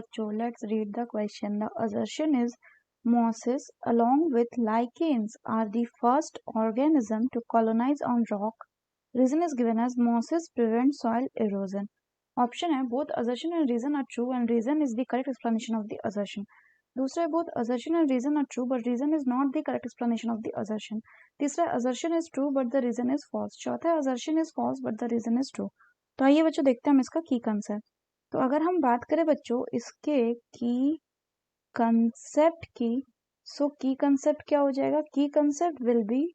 बच्चों, let's read the question. The assertion is mosses along with lichens are the first organism to colonize on rock. Reason is given as mosses prevent soil erosion. Option है both assertion and reason are true and reason is the correct explanation of the assertion. दूसरा है both assertion and reason are true but reason is not the correct explanation of the assertion. तीसरा assertion is true but the reason is false. चौथा assertion is false but the reason is true. तो आइए बच्चों देखते हैं हम इसका की कंसेप्ट. तो अगर हम बात करें बच्चों इसके की कंसेप्ट की, सो की कंसेप्ट क्या हो जाएगा? की कंसेप्ट विल बी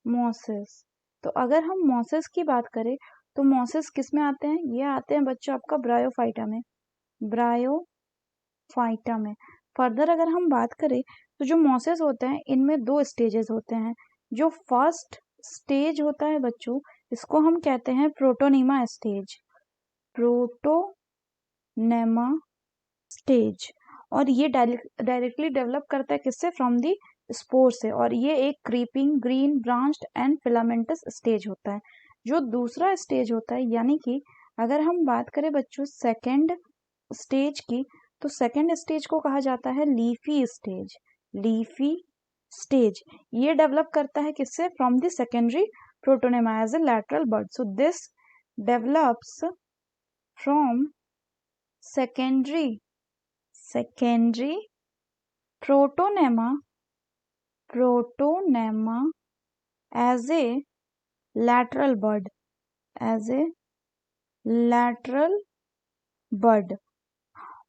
मॉसेस. तो अगर हम मॉसेस की बात करें तो मॉसेस किस में आते हैं? ये आते हैं बच्चों आपका ब्रायोफाइटा में. ब्रायोफाइटा में. फर्दर अगर हम बात करें तो जो मॉसेस होते हैं इनमें दो स्टेजेस होते हैं. जो फर्स्ट स्टेज होता है बच्चों इसको हम कहते हैं प्रोटोनीमा स्टेज. Protonema stage. और ये डायरेक्टली डेवलप करता है किससे? फ्रॉम दी स्पोर से. और ये एक creeping green branched and filamentous stage होता है. जो दूसरा स्टेज होता है यानी कि अगर हम बात करें बच्चों सेकेंड स्टेज की तो सेकेंड स्टेज को कहा जाता है लीफी स्टेज. लीफी स्टेज ये डेवलप करता है किससे? From the secondary protonema as a lateral bud. So this develops from secondary protonema as a lateral bud.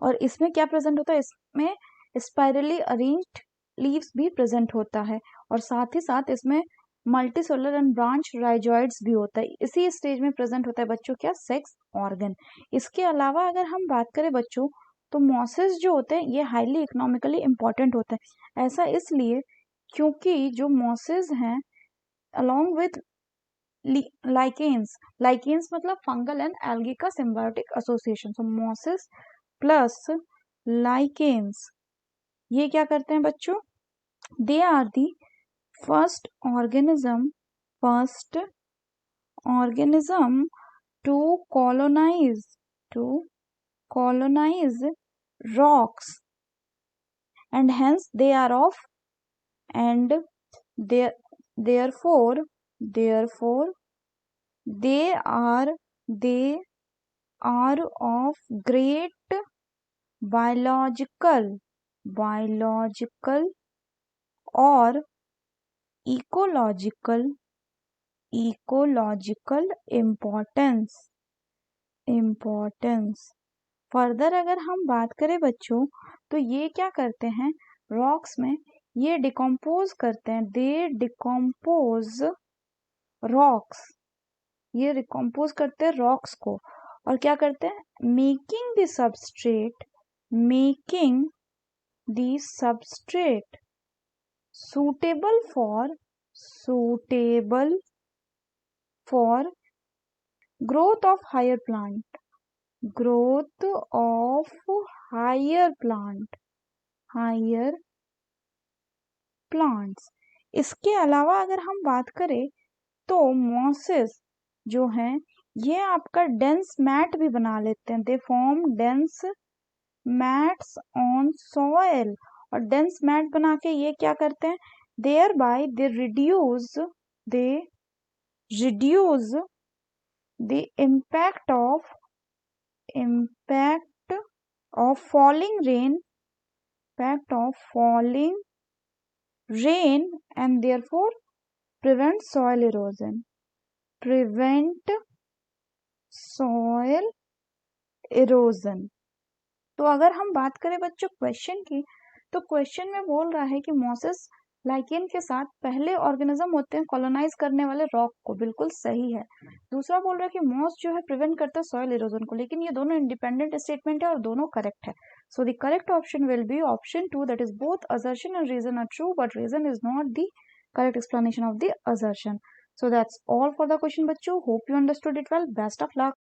और इसमें क्या प्रेजेंट होता है? इसमें स्पाइरली अरेंज्ड लीव्स भी प्रेजेंट होता है और साथ ही साथ इसमें मल्टीसेलुलर एंड ब्रांच राइजोइड्स भी होता है. इसी स्टेज में प्रेजेंट होता है बच्चों क्या? Sex organ. इसके अलावा अगर हम बात करें बच्चों तो मॉसेस जो होते हैं ये हाईली इकोनॉमिकली इम्पोर्टेंट होते हैं. ऐसा इसलिए क्योंकि जो मॉसेस हैं अलॉन्ग विथ लाइकेन्स मतलब फंगल एंड एल्गी का symbiotic association. So mosses plus lichens ये क्या करते हैं बच्चों? They are the first organism to colonize rocks and hence they are of and therefore they are of great biological or ecological importance. Further अगर हम बात करें बच्चों तो ये क्या करते हैं? रॉक्स में ये डिकम्पोज करते हैं. दे डिकम्पोज रॉक्स. ये डिकम्पोज करते हैं रॉक्स को और क्या करते हैं? Making the substrate suitable for growth of higher plants. इसके अलावा अगर हम बात करें तो मॉसेस जो हैं ये आपका डेंस मैट भी बना लेते हैं. They form dense mats on soil. और डेंस मैट बना के ये क्या करते हैं? देयर बाय दे रिड्यूस the impact of falling rain and therefore prevent soil erosion. तो अगर हम बात करें बच्चों क्वेश्चन की तो क्वेश्चन में बोल रहा है कि मॉसेस लाइकेन के साथ पहले ऑर्गेनिज्म होते हैं कॉलोनाइज करने वाले रॉक को. बिल्कुल सही है. दूसरा बोल रहा है कि मॉस जो है प्रिवेंट करता है सॉइल इरोजन को. लेकिन ये दोनों इंडिपेंडेंट स्टेटमेंट है और दोनों करेक्ट है. So the correct option will be option 2 that is both assertion and reason are true but reason is not the correct explanation of the assertion. So that's all for the question बच्चों. Hope you understood it well. Best of luck.